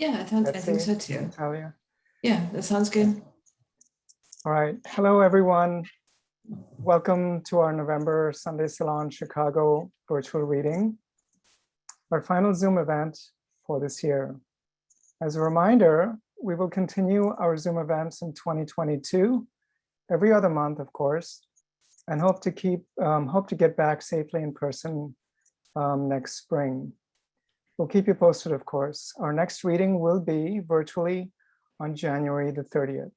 Yeah, I think so too. Natalia. Yeah, that sounds good. All right. Hello, everyone. Welcome to our November Sunday Salon Chicago virtual reading, our final Zoom event for this year. As a reminder, we will continue our Zoom events in 2022, every other month, of course, and hope to get back safely in person next spring. We'll keep you posted, of course. Our next reading will be virtually on January the 30th.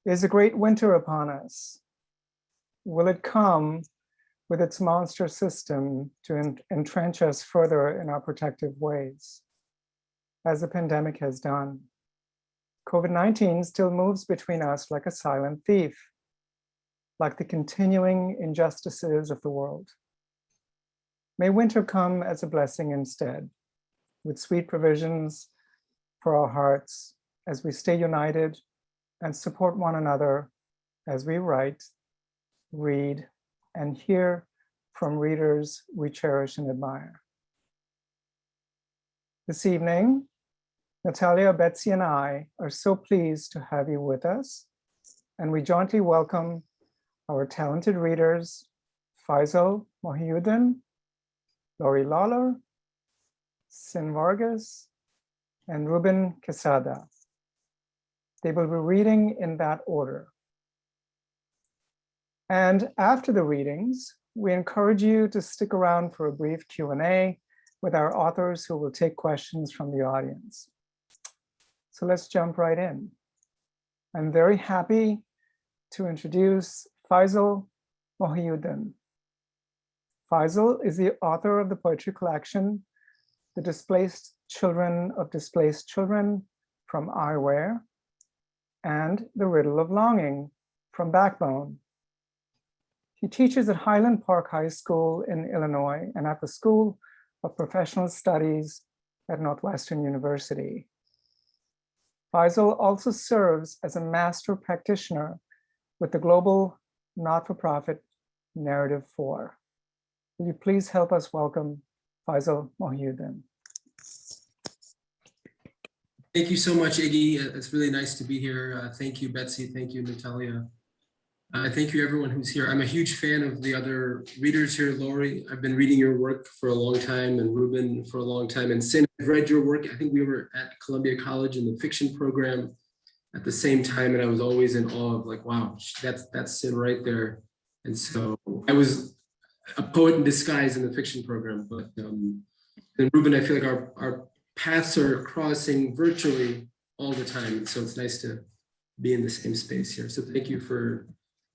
Is a great winter upon us? Will it come with its monster system to entrench us further in our protective ways, as the pandemic has done? COVID-19 still moves between us like a silent thief, like the continuing injustices of the world. May winter come as a blessing instead, with sweet provisions for our hearts as we stay united and support one another as we write, read, and hear from readers we cherish and admire. This evening, Natalia, Betsy, and I are so pleased to have you with us, and we jointly welcome our talented readers, Faisal, Mohyuddin, Laurie, Lawlor, Vargas, and Ruben, Quesada. They will be reading in that order. And after the readings, we encourage you to stick around for a brief Q&A with our authors who will take questions from the audience. So let's jump right in. I'm very happy to introduce Faisal Mohyuddin. Faisal is the author of the poetry collection, The Displaced Children of Displaced Children from Eyewear, and The Riddle of Longing from Backbone. He teaches at Highland Park High School in Illinois and at the School of Professional Studies at Northwestern University. Faisal also serves as a master practitioner with the global not-for-profit Narrative 4. Will you please help us welcome Faisal Mohyuddin? Thank you so much, Iggy. It's really nice to be here. Thank you, Betsy. Thank you, Natalia. Thank you, everyone who's here. I'm a huge fan of the other readers here, Laurie. I've been reading your work for a long time, and Ruben for a long time. And Sin, I've read your work. I think we were at Columbia College in the fiction program at the same time, and I was always in awe of like, wow, that's Sin right there. And so I was a poet in disguise in the fiction program, but and Ruben, I feel like our paths are crossing virtually all the time. And so it's nice to be in the same space here. So thank you for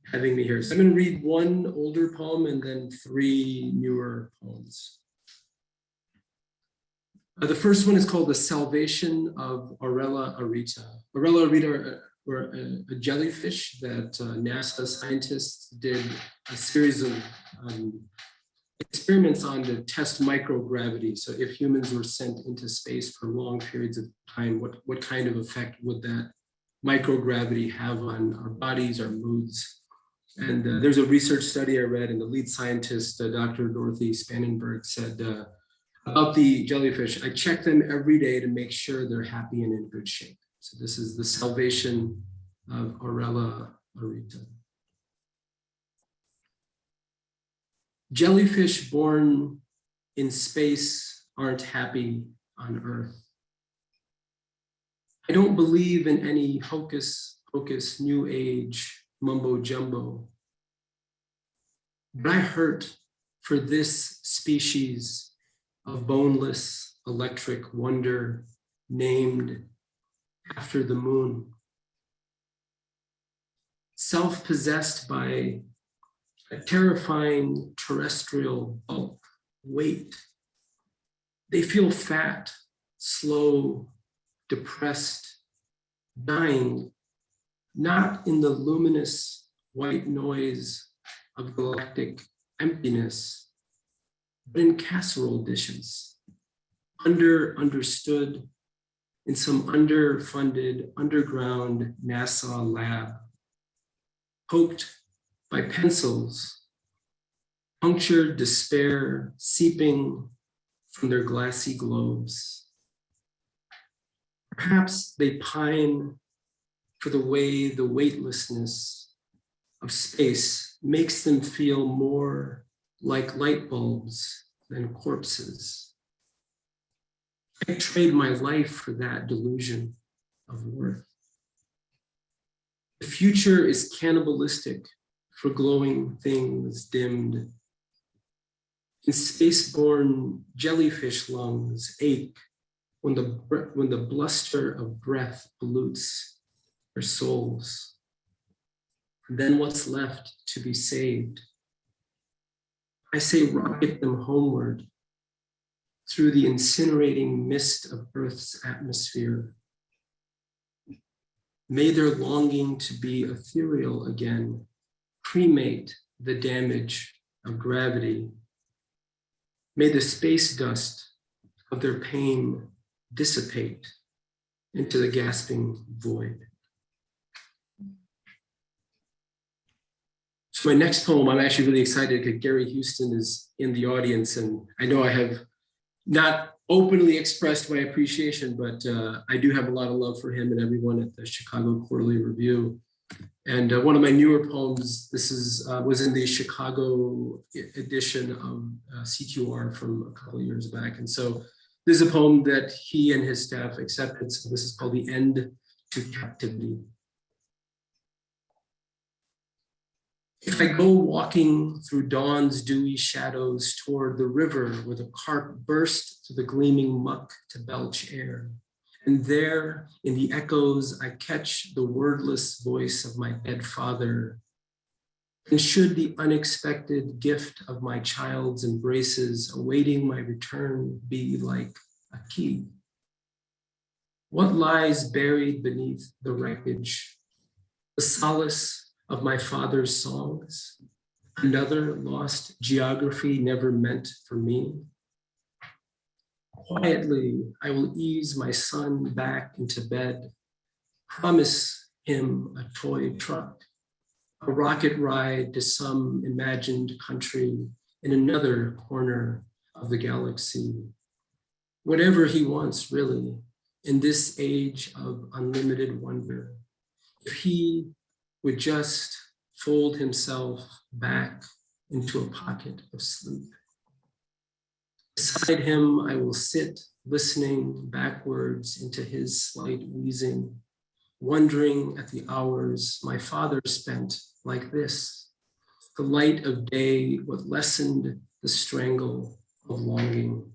having me here. So I'm going to read one older poem and then 3 newer poems. The first one is called The Salvation of Aurella Arita. Aurella Arita were a jellyfish that NASA scientists did a series of experiments on to test microgravity. So if humans were sent into space for long periods of time, what kind of effect would that microgravity have on our bodies, our moods? And there's a research study I read, and the lead scientist, Dr. Dorothy Spannenberg, said about the jellyfish, I check them every day to make sure they're happy and in good shape. So this is The Salvation of Aurella Arita. Jellyfish born in space aren't happy on Earth. I don't believe in any hocus pocus new age mumbo jumbo, but I hurt for this species of boneless electric wonder named after the moon. Self-possessed by a terrifying terrestrial bulk, weight. They feel fat, slow, depressed, dying, not in the luminous white noise of galactic emptiness, but in casserole dishes, understood in some underfunded underground NASA lab, poked by pencils, punctured despair seeping from their glassy globes. Perhaps they pine for the way the weightlessness of space makes them feel more like light bulbs than corpses. I trade my life for that delusion of worth. The future is cannibalistic for glowing things dimmed. And space-borne jellyfish lungs ache when the bluster of breath pollutes their souls. And then what's left to be saved? I say rocket them homeward through the incinerating mist of Earth's atmosphere. May their longing to be ethereal again cremate the damage of gravity. May the space dust of their pain dissipate into the gasping void. So my next poem, I'm actually really excited because Gary Houston is in the audience, and I know I have not openly expressed my appreciation, but I do have a lot of love for him and everyone at the Chicago Quarterly Review. And one of my newer poems, this was in the Chicago edition of CQR from a couple of years back. And so this is a poem that he and his staff accepted. So this is called The End to Captivity. If I go walking through dawn's dewy shadows toward the river where the carp burst through the gleaming muck to belch air, and there in the echoes I catch the wordless voice of my dead father, and should the unexpected gift of my child's embraces awaiting my return be like a key? What lies buried beneath the wreckage? The solace of my father's songs, another lost geography never meant for me. Quietly, I will ease my son back into bed, promise him a toy truck, a rocket ride to some imagined country in another corner of the galaxy. Whatever he wants, really, in this age of unlimited wonder. If he would just fold himself back into a pocket of sleep. Beside him, I will sit listening backwards into his slight wheezing, wondering at the hours my father spent like this, the light of day, what lessened the strangle of longing.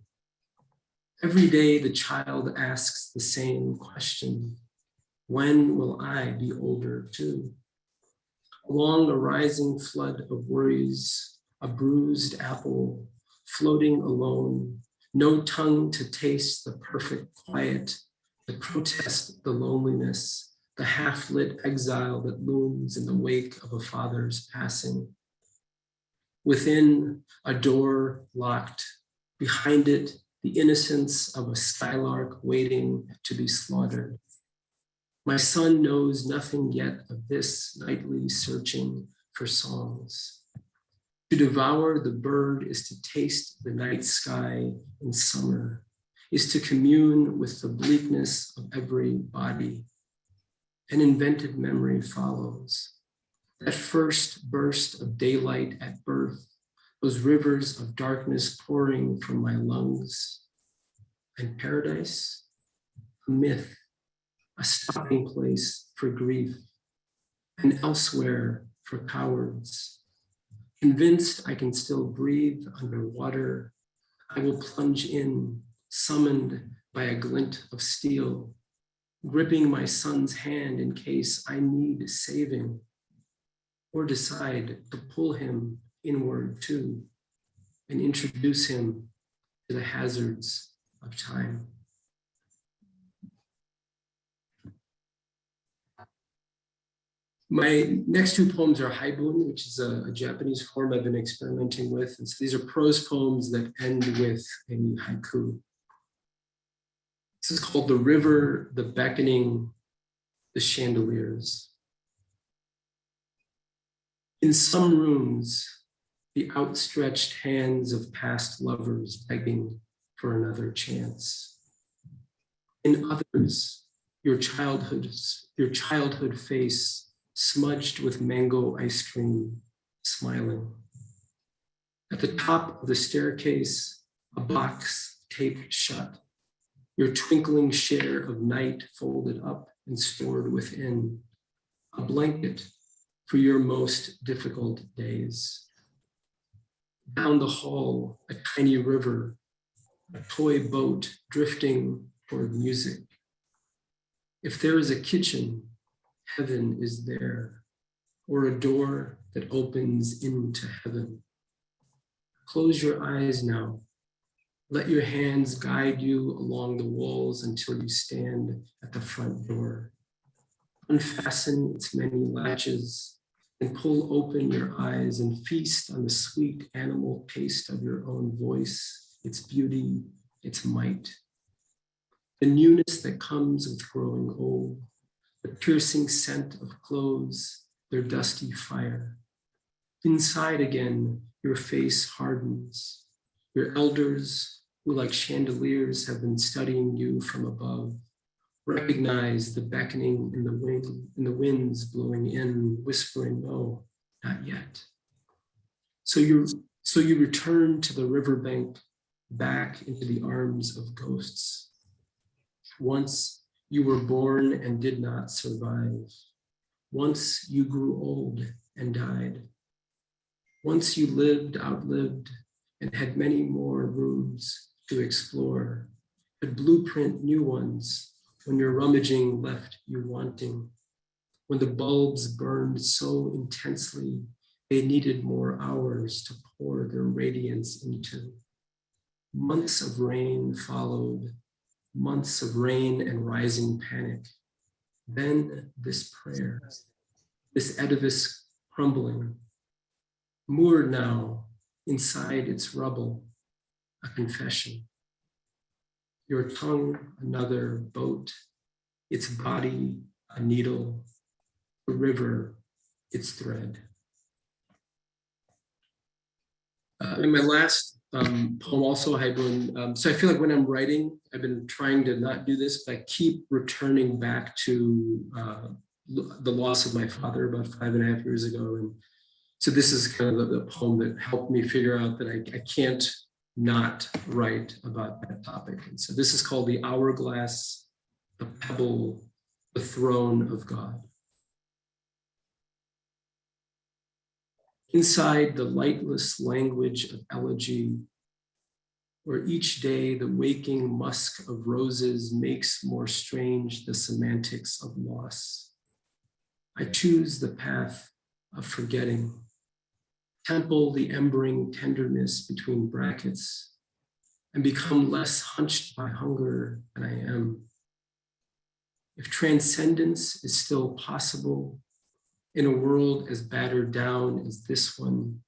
Every day the child asks the same question, when will I be older too? Along a rising flood of worries, a bruised apple, floating alone, no tongue to taste the perfect quiet, to protest the loneliness, the half-lit exile that looms in the wake of a father's passing. Within, a door locked, behind it, the innocence of a skylark waiting to be slaughtered. My son knows nothing yet of this nightly searching for songs. To devour the bird is to taste the night sky in summer, is to commune with the bleakness of every body. An invented memory follows. That first burst of daylight at birth, those rivers of darkness pouring from my lungs. And paradise, a myth, a stopping place for grief, and elsewhere for cowards. Convinced I can still breathe underwater, I will plunge in, summoned by a glint of steel, gripping my son's hand in case I need saving, or decide to pull him inward too, and introduce him to the hazards of time. My next two poems are haibun, which is a Japanese form I've been experimenting with. And so these are prose poems that end with a haiku. This is called The River, the Beckoning, the Chandeliers. In some rooms, the outstretched hands of past lovers begging for another chance. In others, your childhood face smudged with mango ice cream, smiling. At the top of the staircase, a box taped shut, your twinkling share of night folded up and stored within, a blanket for your most difficult days. Down the hall, a tiny river, a toy boat drifting toward music. If there is a kitchen, heaven is there, or a door that opens into heaven. Close your eyes now. Let your hands guide you along the walls until you stand at the front door. Unfasten its many latches and pull open your eyes and feast on the sweet animal taste of your own voice, its beauty, its might. The newness that comes with growing old, the piercing scent of clothes, their dusty fire. Inside again, your face hardens. Your elders, who like chandeliers have been studying you from above, recognize the beckoning in the winds blowing in, whispering, no, not yet. So you return to the riverbank, back into the arms of ghosts. Once you were born and did not survive. Once you grew old and died. Once you lived, outlived, and had many more rooms to explore, could blueprint new ones when your rummaging left you wanting, when the bulbs burned so intensely they needed more hours to pour their radiance into. Months of rain followed, months of rain and rising panic. Then this prayer, this edifice crumbling, moored now inside its rubble, a confession. Your tongue, another boat, its body, a needle, the river, its thread. In my last poem also, I had one, so I feel like when I'm writing, I've been trying to not do this, but I keep returning back to the loss of my father about 5.5 years ago. And so this is kind of the poem that helped me figure out that I can't not write about that topic. And so this is called The Hourglass, the Pebble, the Throne of God. Inside the lightless language of elegy, where each day the waking musk of roses makes more strange the semantics of loss, I choose the path of forgetting, temple the embering tenderness between brackets, and become less hunched by hunger than I am. If transcendence is still possible in a world as battered down as this one,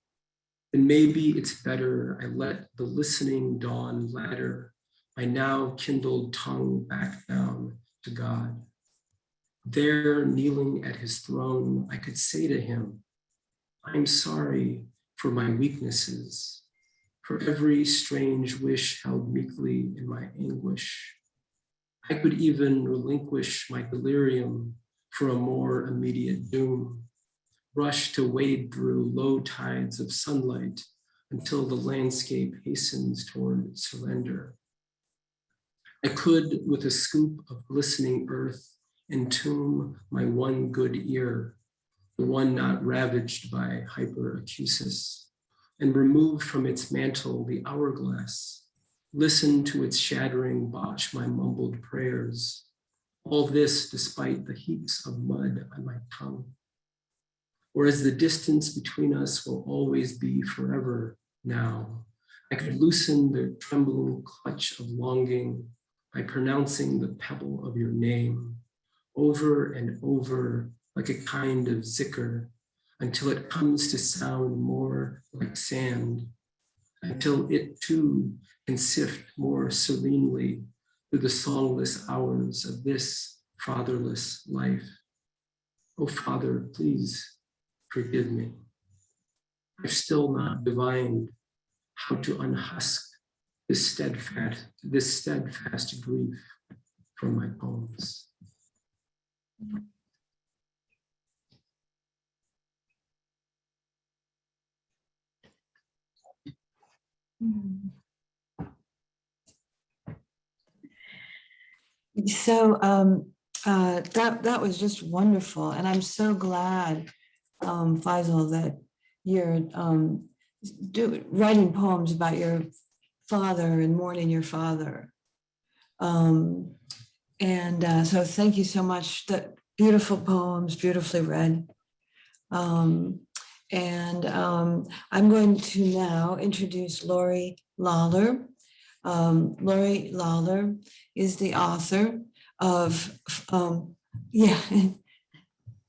then maybe it's better I let the listening dawn ladder my now kindled tongue back down to God. There, kneeling at his throne, I could say to him, I'm sorry for my weaknesses, for every strange wish held meekly in my anguish. I could even relinquish my delirium for a more immediate doom, rush to wade through low tides of sunlight until the landscape hastens toward surrender. I could, with a scoop of glistening earth, entomb my one good ear, the one not ravaged by hyperacusis, and remove from its mantle the hourglass, listen to its shattering botch my mumbled prayers, all this despite the heaps of mud on my tongue. Whereas the distance between us will always be forever now, I could loosen the trembling clutch of longing by pronouncing the pebble of your name over and over like a kind of zikr until it comes to sound more like sand, until it too can sift more serenely through the songless hours of this fatherless life. Oh, Father, please forgive me. I've still not divined how to unhusk this steadfast grief from my poems. So that was just wonderful, and I'm so glad, Faisal, that you're writing poems about your father and mourning your father. So thank you so much. That beautiful poems, beautifully read. I'm going to now introduce Laurie Lawlor. Laurie Lawlor is the author of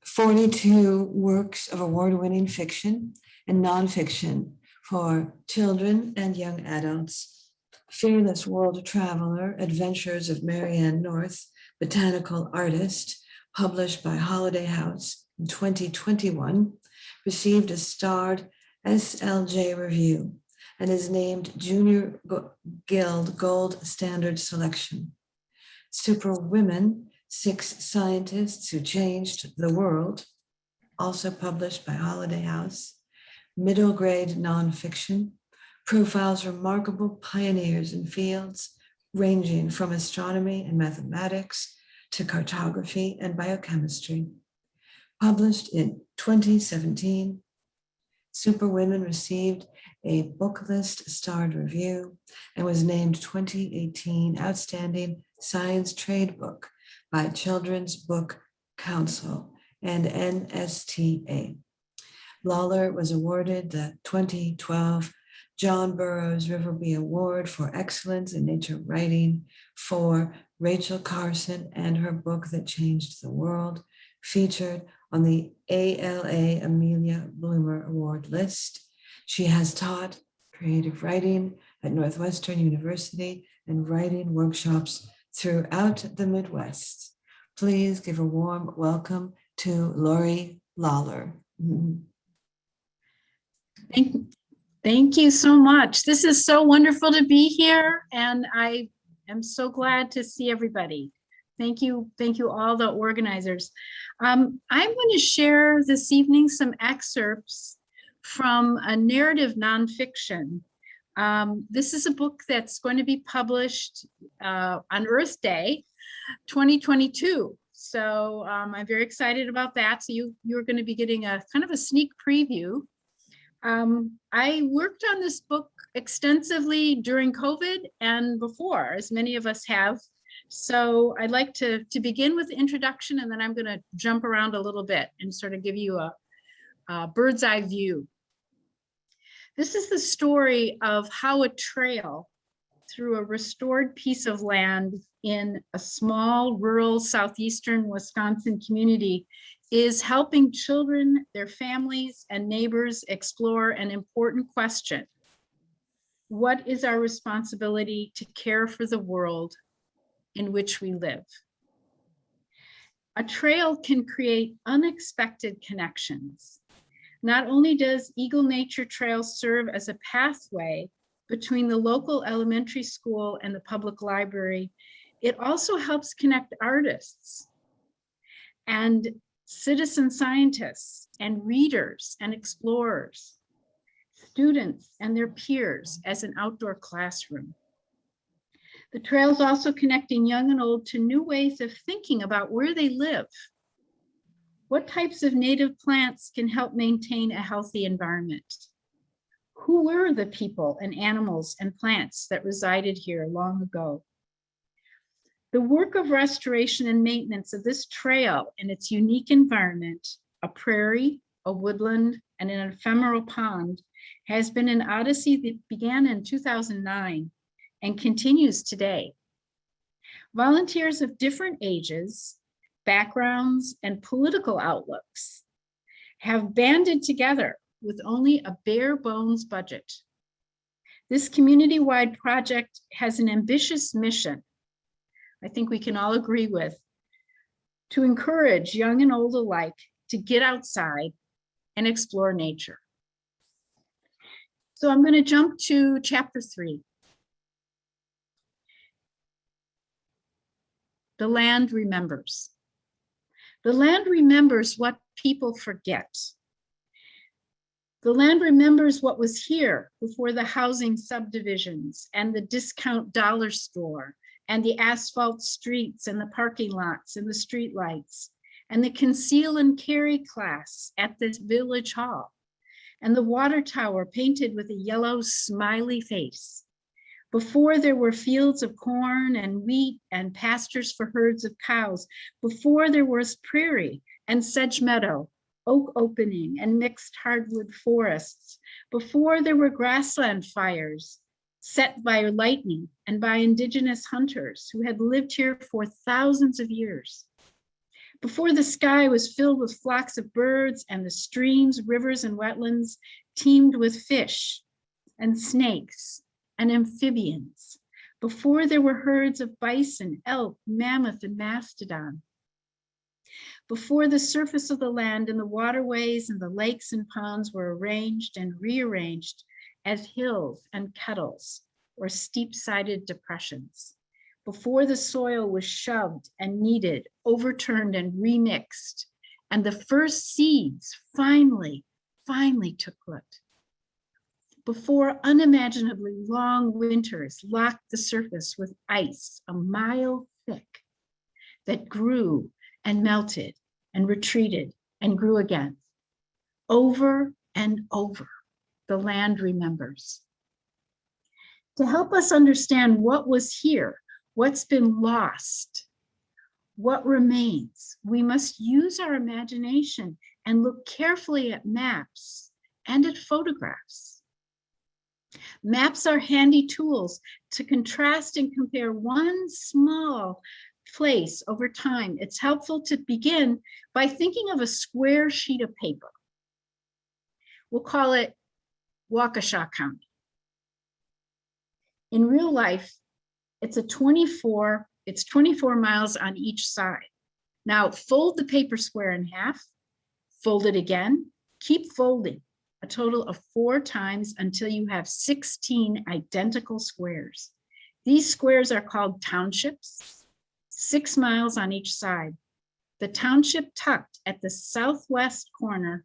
42 works of award-winning fiction and nonfiction for children and young adults. Fearless World Traveler, Adventures of Marianne North, Botanical Artist, published by Holiday House in 2021, received a starred SLJ review and is named Junior Guild Gold Standard Selection. Superwomen, 6 Scientists Who Changed the World, also published by Holiday House. Middle grade nonfiction, profiles remarkable pioneers in fields ranging from astronomy and mathematics to cartography and biochemistry. Published in 2017, Superwomen received a Booklist starred review and was named 2018 Outstanding Science Trade Book by Children's Book Council and NSTA. Lawlor was awarded the 2012 John Burroughs Riverby Award for Excellence in Nature Writing for Rachel Carson and her book that changed the world, featured on the ALA Amelia Bloomer Award list. She has taught creative writing at Northwestern University and writing workshops throughout the Midwest. Please give a warm welcome to Laurie Lawlor. Thank you so much. This is so wonderful to be here, and I am so glad to see everybody. Thank you all the organizers. I'm going to share this evening some excerpts from a narrative nonfiction. This is a book that's going to be published on Earth Day 2022. So I'm very excited about that. So you're going to be getting a kind of a sneak preview. I worked on this book extensively during COVID and before, as many of us have. So I'd like to begin with the introduction, and then I'm going to jump around a little bit and sort of give you a bird's eye view. This is the story of how a trail through a restored piece of land in a small rural southeastern Wisconsin community is helping children, their families, and neighbors explore an important question. What is our responsibility to care for the world in which we live? A trail can create unexpected connections. Not only does Eagle Nature Trail serve as a pathway between the local elementary school and the public library, it also helps connect artists and citizen scientists and readers and explorers, students and their peers as an outdoor classroom. The trail's also connecting young and old to new ways of thinking about where they live. What types of native plants can help maintain a healthy environment? Who were the people and animals and plants that resided here long ago? The work of restoration and maintenance of this trail and its unique environment, a prairie, a woodland, and an ephemeral pond, has been an odyssey that began in 2009 and continues today. Volunteers of different ages, backgrounds, and political outlooks have banded together with only a bare bones budget. This community-wide project has an ambitious mission, I think we can all agree with, to encourage young and old alike to get outside and explore nature. So I'm going to jump to chapter 3. The land remembers. The land remembers what people forget. The land remembers what was here before the housing subdivisions and the discount dollar store and the asphalt streets and the parking lots and the street lights and the conceal and carry class at the village hall and the water tower painted with a yellow smiley face. Before there were fields of corn and wheat and pastures for herds of cows, before there was prairie and sedge meadow, oak opening and mixed hardwood forests, before there were grassland fires set by lightning and by indigenous hunters who had lived here for thousands of years, before the sky was filled with flocks of birds and the streams, rivers, and wetlands teemed with fish and snakes and amphibians, before there were herds of bison, elk, mammoth, and mastodon, before the surface of the land and the waterways and the lakes and ponds were arranged and rearranged as hills and kettles or steep-sided depressions, before the soil was shoved and kneaded, overturned and remixed, and the first seeds finally took root, before unimaginably long winters locked the surface with ice a mile thick that grew and melted and retreated and grew again. Over and over, the land remembers. To help us understand what was here, what's been lost, what remains, we must use our imagination and look carefully at maps and at photographs. Maps are handy tools to contrast and compare one small place over time. It's helpful to begin by thinking of a square sheet of paper. We'll call it Waukesha County. In real life, it's 24 miles on each side. Now fold the paper square in half, fold it again, keep folding a total of 4 times until you have 16 identical squares. These squares are called townships, 6 miles on each side. The township tucked at the southwest corner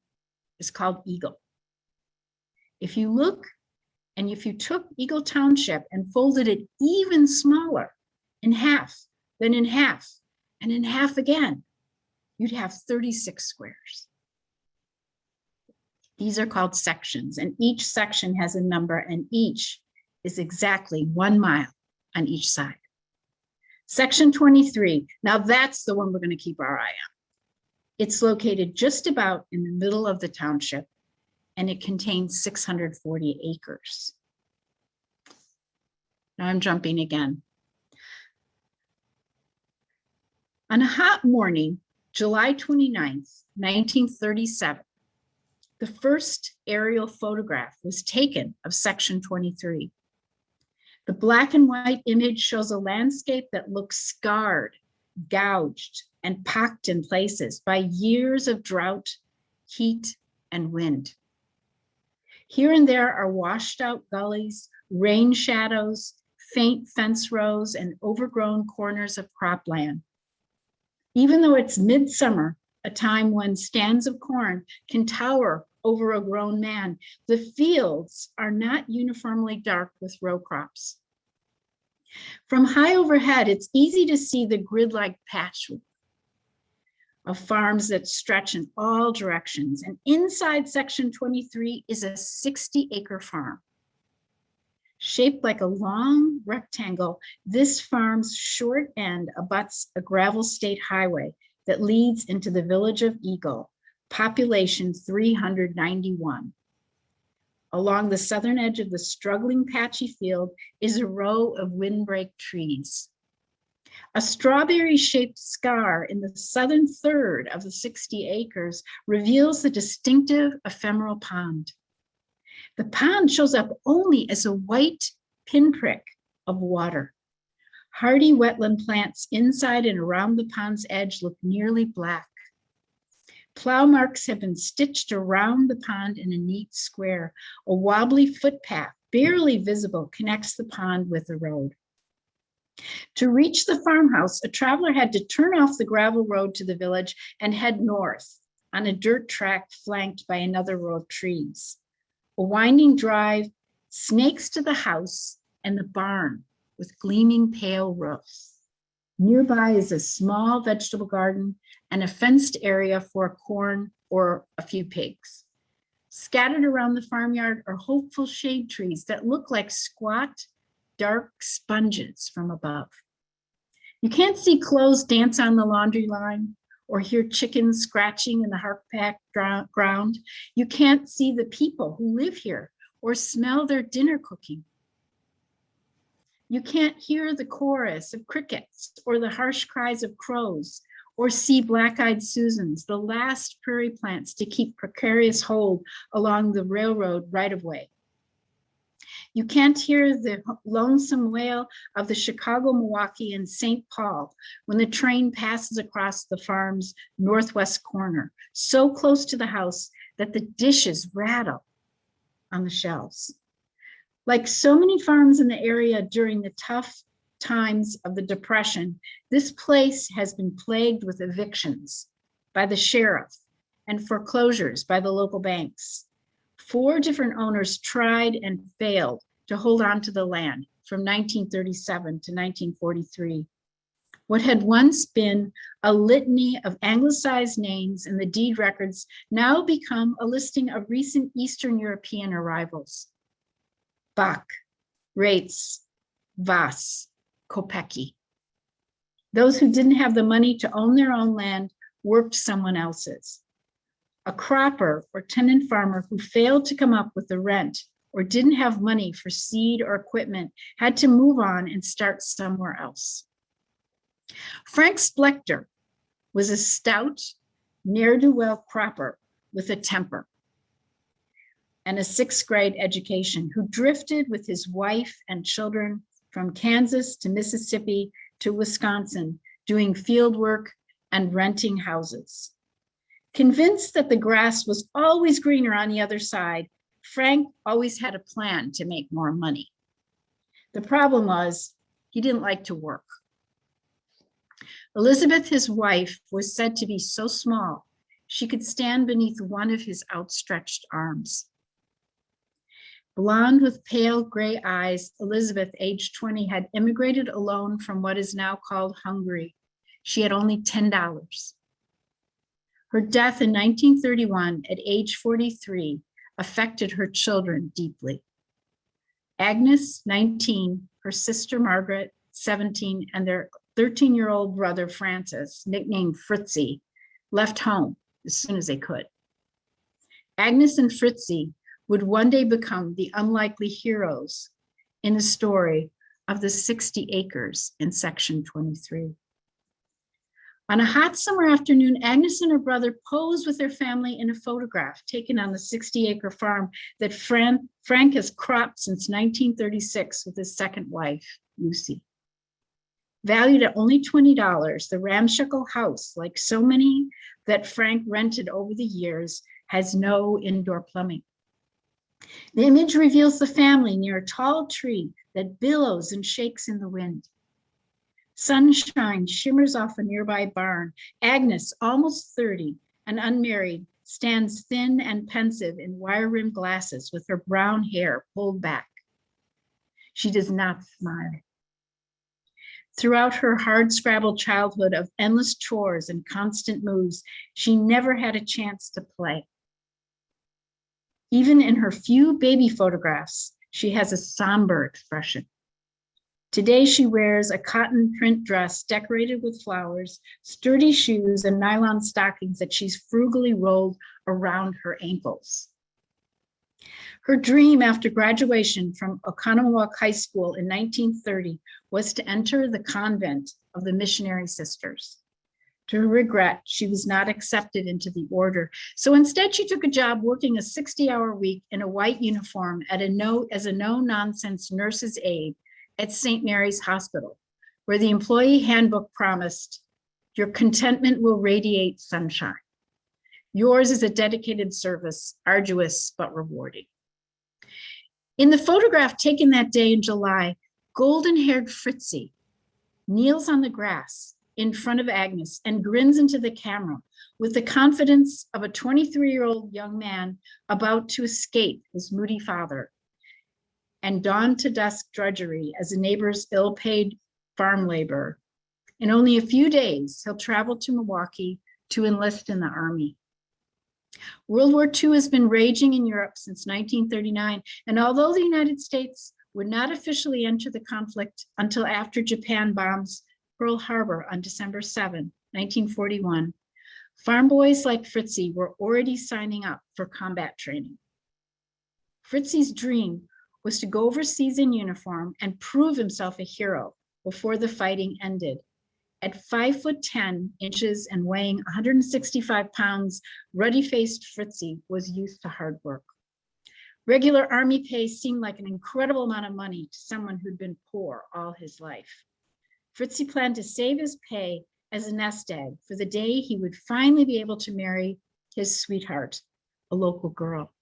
is called Eagle. If you look, and if you took Eagle Township and folded it even smaller, in half, then in half, and in half again, you'd have 36 squares. These are called sections, and each section has a number, and each is exactly 1 mile on each side. Section 23, now that's the one we're going to keep our eye on. It's located just about in the middle of the township, and it contains 640 acres. Now I'm jumping again. On a hot morning, July 29th, 1937, the first aerial photograph was taken of Section 23. The black and white image shows a landscape that looks scarred, gouged, and pocked in places by years of drought, heat, and wind. Here and there are washed out gullies, rain shadows, faint fence rows, and overgrown corners of cropland. Even though it's midsummer, a time when stands of corn can tower over a grown man, the fields are not uniformly dark with row crops. From high overhead, it's easy to see the grid-like patchwork of farms that stretch in all directions. And inside Section 23 is a 60-acre farm. Shaped like a long rectangle, this farm's short end abuts a gravel state highway that leads into the village of Eagle, population 391. Along the southern edge of the struggling patchy field is a row of windbreak trees. A strawberry-shaped scar in the southern third of the 60 acres reveals the distinctive ephemeral pond. The pond shows up only as a white pinprick of water. Hardy wetland plants inside and around the pond's edge look nearly black. Plow marks have been stitched around the pond in a neat square. A wobbly footpath, barely visible, connects the pond with the road. To reach the farmhouse, a traveler had to turn off the gravel road to the village and head north on a dirt track flanked by another row of trees. A winding drive snakes to the house and the barn with gleaming pale roofs. Nearby is a small vegetable garden and a fenced area for corn or a few pigs. Scattered around the farmyard are hopeful shade trees that look like squat, dark sponges from above. You can't see clothes dance on the laundry line or hear chickens scratching in the harp-packed ground. You can't see the people who live here or smell their dinner cooking. You can't hear the chorus of crickets or the harsh cries of crows or see black-eyed Susans, the last prairie plants to keep precarious hold along the railroad right-of-way. You can't hear the lonesome wail of the Chicago, Milwaukee, and St. Paul when the train passes across the farm's northwest corner, so close to the house that the dishes rattle on the shelves. Like so many farms in the area during the tough times of the Depression, this place has been plagued with evictions by the sheriff and foreclosures by the local banks. 4 different owners tried and failed to hold on to the land from 1937 to 1943. What had once been a litany of anglicized names in the deed records now become a listing of recent Eastern European arrivals. Bach, Rates, Voss, Kopecky. Those who didn't have the money to own their own land worked someone else's. A cropper or tenant farmer who failed to come up with the rent or didn't have money for seed or equipment had to move on and start somewhere else. Frank Splector was a stout, ne'er-do-well cropper with a temper and a 6th grade education who drifted with his wife and children from Kansas to Mississippi to Wisconsin, doing field work and renting houses. Convinced that the grass was always greener on the other side, Frank always had a plan to make more money. The problem was he didn't like to work. Elizabeth, his wife, was said to be so small she could stand beneath one of his outstretched arms. Blonde with pale gray eyes, Elizabeth, age 20, had immigrated alone from what is now called Hungary. She had only $10. Her death in 1931 at age 43 affected her children deeply. Agnes, 19, her sister Margaret, 17, and their 13-year-old brother Francis, nicknamed Fritzy, left home as soon as they could. Agnes and Fritzy would one day become the unlikely heroes in the story of the 60 acres in section 23. On a hot summer afternoon, Agnes and her brother posed with their family in a photograph taken on the 60-acre farm that Frank has cropped since 1936 with his second wife, Lucy. Valued at only $20, the ramshackle house, like so many that Frank rented over the years, has no indoor plumbing. The image reveals the family near a tall tree that billows and shakes in the wind. Sunshine shimmers off a nearby barn. Agnes, almost 30 and unmarried, stands thin and pensive in wire-rimmed glasses with her brown hair pulled back. She does not smile. Throughout her hard-scrabbled childhood of endless chores and constant moves, she never had a chance to play. Even in her few baby photographs, she has a somber expression. Today, she wears a cotton print dress decorated with flowers, sturdy shoes, and nylon stockings that she's frugally rolled around her ankles. Her dream after graduation from Oconomowoc High School in 1930 was to enter the convent of the Missionary Sisters. To her regret, she was not accepted into the order. So instead, she took a job working a 60-hour week in a white uniform as a no-nonsense nurse's aide at St. Mary's Hospital, where the employee handbook promised, "Your contentment will radiate sunshine. Yours is a dedicated service, arduous but rewarding." In the photograph taken that day in July, golden-haired Fritzy kneels on the grass in front of Agnes and grins into the camera with the confidence of a 23-year-old young man about to escape his moody father and dawn to dusk drudgery as a neighbor's ill-paid farm laborer. In only a few days, he'll travel to Milwaukee to enlist in the army. World War II has been raging in Europe since 1939, and although the United States would not officially enter the conflict until after Japan bombs Pearl Harbor on December 7, 1941, farm boys like Fritzie were already signing up for combat training. Fritzie's dream was to go overseas in uniform and prove himself a hero before the fighting ended. At 5'10" and weighing 165 pounds, ruddy-faced Fritzie was used to hard work. Regular army pay seemed like an incredible amount of money to someone who'd been poor all his life. Fritzie planned to save his pay as a nest egg for the day he would finally be able to marry his sweetheart, a local girl.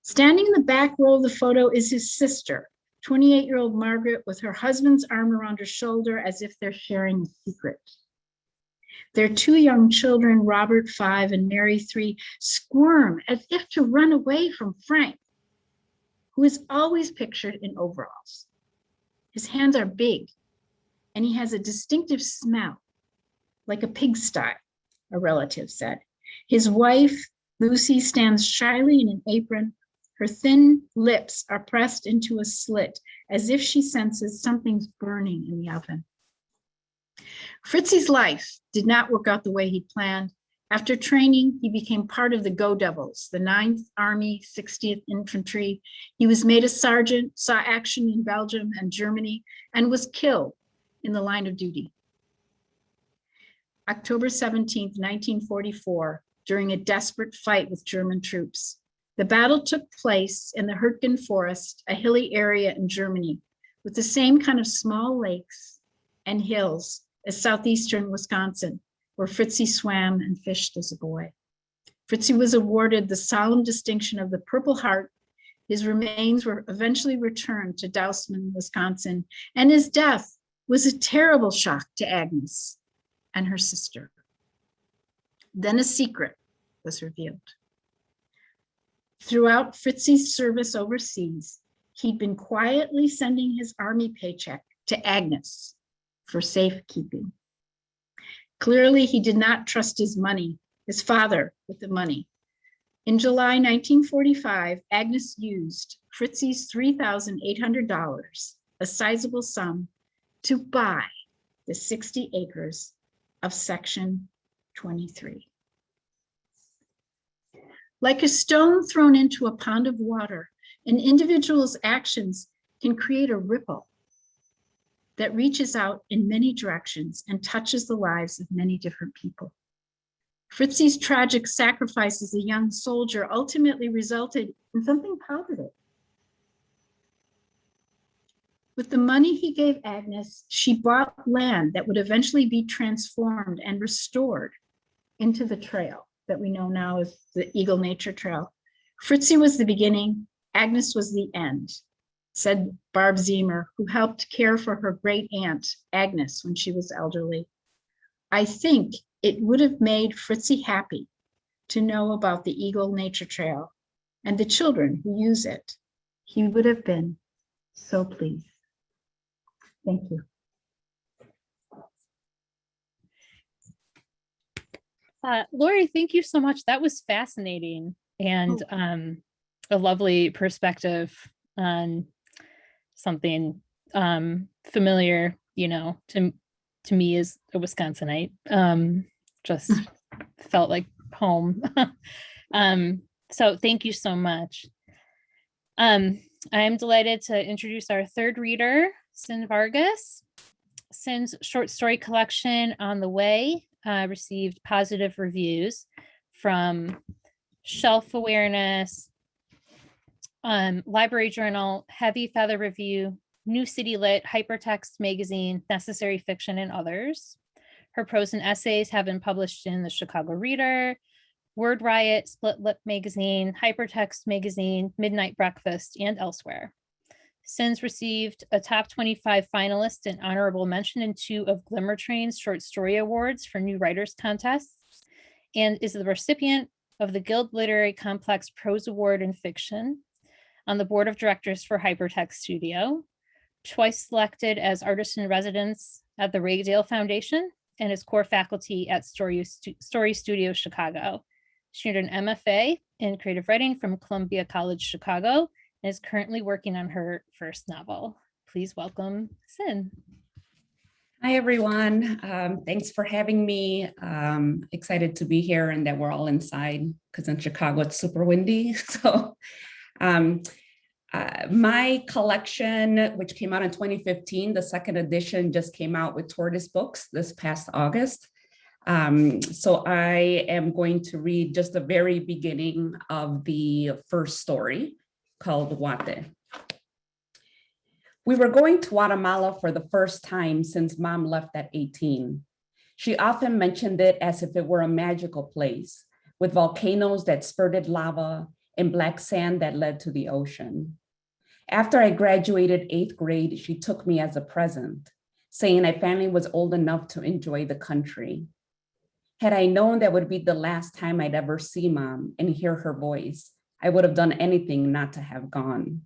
Standing in the back row of the photo is his sister, 28-year-old Margaret, with her husband's arm around her shoulder as if they're sharing a secret. Their two young children, Robert, 5, and Mary, 3, squirm as if to run away from Frank, who is always pictured in overalls. His hands are big, and he has a distinctive smell, like a pigsty, a relative said. His wife, Lucy, stands shyly in an apron. Her thin lips are pressed into a slit as if she senses something's burning in the oven. Fritzie's life did not work out the way he'd planned. After training, he became part of the Go Devils, the 9th Army, 60th Infantry. He was made a sergeant, saw action in Belgium and Germany, and was killed in the line of duty. October 17th, 1944, during a desperate fight with German troops. The battle took place in the Hürtgen Forest, a hilly area in Germany, with the same kind of small lakes and hills as southeastern Wisconsin, where Fritzie swam and fished as a boy. Fritzie was awarded the solemn distinction of the Purple Heart. His remains were eventually returned to Dousman, Wisconsin, and his death was a terrible shock to Agnes and her sister. Then a secret was revealed. Throughout Fritzie's service overseas, he'd been quietly sending his army paycheck to Agnes for safekeeping. Clearly, he did not trust his father with the money. In July 1945, Agnes used Fritzie's $3,800, a sizable sum, to buy the 60 acres of Section 23. Like a stone thrown into a pond of water, an individual's actions can create a ripple that reaches out in many directions and touches the lives of many different people. Fritzie's tragic sacrifice as a young soldier ultimately resulted in something positive. With the money he gave Agnes, she bought land that would eventually be transformed and restored into the trail that we know now as the Eagle Nature Trail. Fritzie was the beginning, Agnes was the end, said Barb Ziemer, who helped care for her great aunt, Agnes, when she was elderly. I think it would have made Fritzie happy to know about the Eagle Nature Trail and the children who use it. He would have been so pleased. Thank you. Laurie, thank you so much. That was fascinating and a lovely perspective on something familiar, to me as a Wisconsinite. Just felt like home. So thank you so much. I am delighted to introduce our third reader, Sin Vargas. Sin's short story collection, On the Way, received positive reviews from Shelf Awareness, Library Journal, Heavy Feather Review, New City Lit, Hypertext Magazine, Necessary Fiction, and others. Her prose and essays have been published in the Chicago Reader, Word Riot, Split Lip Magazine, Hypertext Magazine, Midnight Breakfast, and elsewhere. Sin's received a top 25 finalist and honorable mention in 2 of Glimmer Train's short story awards for new writers contests, and is the recipient of the Guild Literary Complex Prose Award in Fiction, on the board of directors for Hypertext Studio, twice selected as artist in residence at the Ragsdale Foundation, and is core faculty at Story Studio Chicago. She earned an MFA in creative writing from Columbia College Chicago and is currently working on her first novel. Please welcome Sin. Hi, everyone. Thanks for having me. Excited to be here and that we're all inside because in Chicago it's super windy. So my collection, which came out in 2015, the second edition just came out with Tortoise Books this past August. So I am going to read just the very beginning of the first story called Wate. We were going to Guatemala for the first time since Mom left at 18. She often mentioned it as if it were a magical place with volcanoes that spurted lava and black sand that led to the ocean. After I graduated 8th grade, she took me as a present, saying I finally was old enough to enjoy the country. Had I known that would be the last time I'd ever see Mom and hear her voice, I would have done anything not to have gone.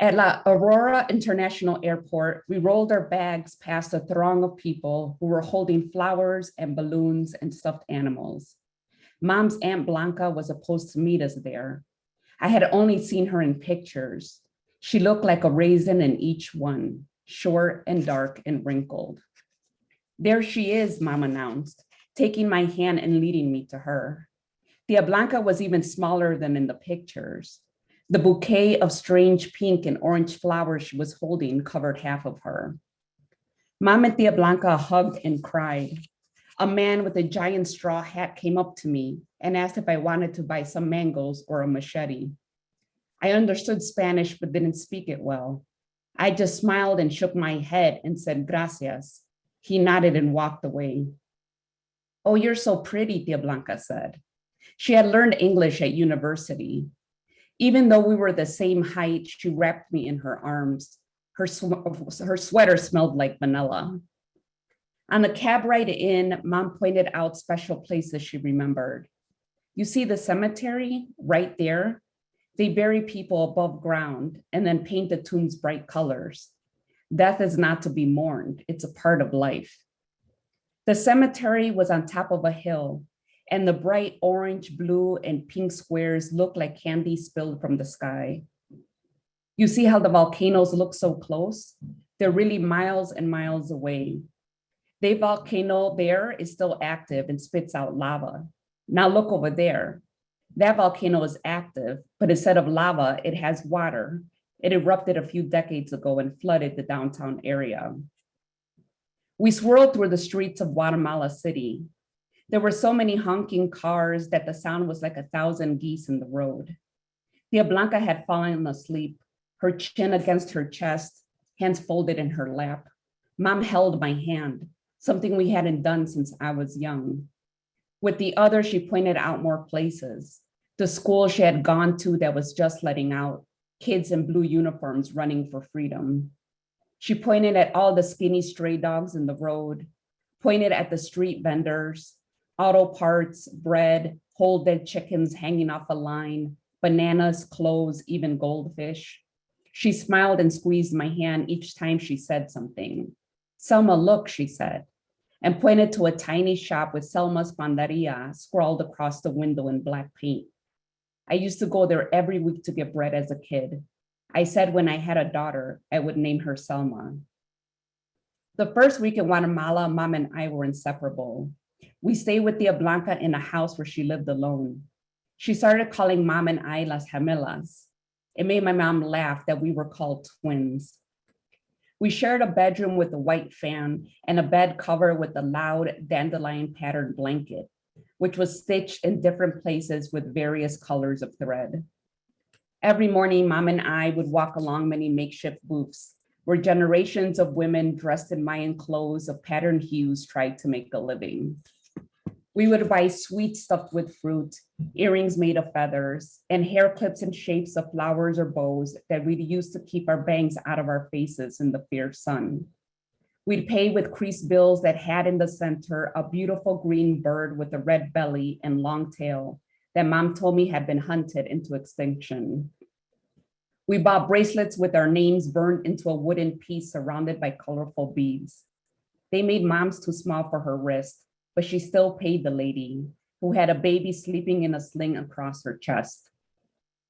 At La Aurora International Airport, we rolled our bags past a throng of people who were holding flowers and balloons and stuffed animals. Mom's Aunt Blanca was supposed to meet us there. I had only seen her in pictures. She looked like a raisin in each one, short and dark and wrinkled. There she is, Mom announced, taking my hand and leading me to her. Tia Blanca was even smaller than in the pictures. The bouquet of strange pink and orange flowers she was holding covered half of her. Mom and Tia Blanca hugged and cried. A man with a giant straw hat came up to me and asked if I wanted to buy some mangoes or a machete. I understood Spanish but didn't speak it well. I just smiled and shook my head and said, gracias. He nodded and walked away. Oh, you're so pretty, Tia Blanca said. She had learned English at university. Even though we were the same height, she wrapped me in her arms. Her sweater smelled like vanilla. On the cab ride in, Mom pointed out special places she remembered. You see the cemetery right there? They bury people above ground and then paint the tombs bright colors. Death is not to be mourned. It's a part of life. The cemetery was on top of a hill, and the bright orange, blue, and pink squares looked like candy spilled from the sky. You see how the volcanoes look so close? They're really miles and miles away. The volcano there is still active and spits out lava. Now look over there. That volcano is active, but instead of lava, it has water. It erupted a few decades ago and flooded the downtown area. We swirled through the streets of Guatemala City. There were so many honking cars that the sound was like 1,000 geese in the road. Tia Blanca had fallen asleep, her chin against her chest, hands folded in her lap. Mom held my hand, something we hadn't done since I was young. With the other, she pointed out more places. The school she had gone to that was just letting out, kids in blue uniforms running for freedom. She pointed at all the skinny stray dogs in the road, pointed at the street vendors, auto parts, bread, whole dead chickens hanging off a line, bananas, clothes, even goldfish. She smiled and squeezed my hand each time she said something. Selma, look, she said, and pointed to a tiny shop with Selma's Pandaria scrawled across the window in black paint. I used to go there every week to get bread as a kid. I said when I had a daughter, I would name her Selma. The first week in Guatemala, Mom and I were inseparable. We stayed with Tia Blanca in a house where she lived alone. She started calling Mom and I Las Gemelas. It made my mom laugh that we were called twins. We shared a bedroom with a white fan and a bed cover with a loud dandelion patterned blanket, which was stitched in different places with various colors of thread. Every morning, Mom and I would walk along many makeshift booths where generations of women dressed in Mayan clothes of patterned hues tried to make a living. We would buy sweets stuffed with fruit, earrings made of feathers, and hair clips in shapes of flowers or bows that we'd use to keep our bangs out of our faces in the fierce sun. We'd pay with creased bills that had in the center a beautiful green bird with a red belly and long tail that Mom told me had been hunted into extinction. We bought bracelets with our names burned into a wooden piece surrounded by colorful beads. They made Mom's too small for her wrist, but she still paid the lady, who had a baby sleeping in a sling across her chest.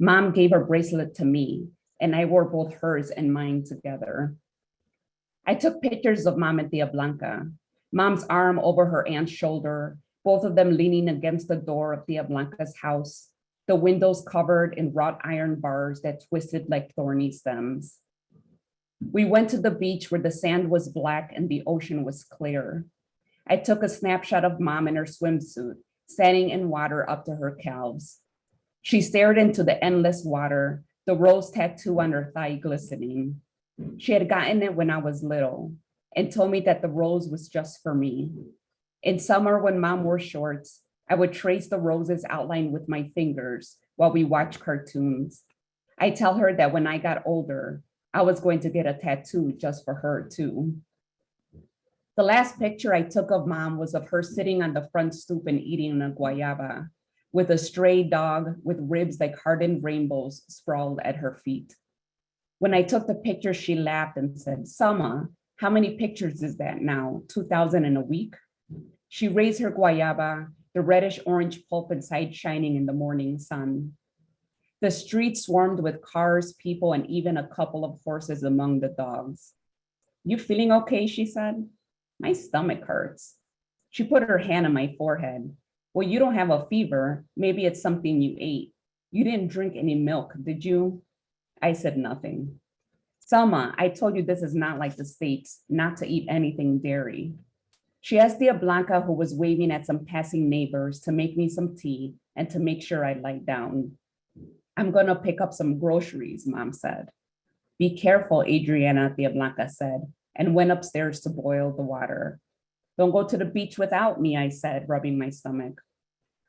Mom gave her bracelet to me, and I wore both hers and mine together. I took pictures of Mom and Tia Blanca, Mom's arm over her aunt's shoulder, both of them leaning against the door of Tia Blanca's house, the windows covered in wrought iron bars that twisted like thorny stems. We went to the beach where the sand was black and the ocean was clear. I took a snapshot of Mom in her swimsuit, standing in water up to her calves. She stared into the endless water, the rose tattoo on her thigh glistening. She had gotten it when I was little and told me that the rose was just for me. In summer, when Mom wore shorts, I would trace the rose's outline with my fingers while we watched cartoons. I tell her that when I got older, I was going to get a tattoo just for her too. The last picture I took of Mom was of her sitting on the front stoop and eating a guayaba with a stray dog with ribs like hardened rainbows sprawled at her feet. When I took the picture, she laughed and said, "Selma, how many pictures is that now? 2,000 in a week?" She raised her guayaba, the reddish orange pulp inside shining in the morning sun. The street swarmed with cars, people, and even a couple of horses among the dogs. "You feeling okay?" she said. "My stomach hurts." She put her hand on my forehead. "Well, you don't have a fever. Maybe it's something you ate. You didn't drink any milk, did you?" I said nothing. "Selma, I told you this is not like the States, not to eat anything dairy." She asked Tia Blanca, who was waving at some passing neighbors, to make me some tea and to make sure I lied down. "I'm gonna pick up some groceries," Mom said. "Be careful, Adriana," Tia Blanca said, and went upstairs to boil the water. "Don't go to the beach without me," I said, rubbing my stomach.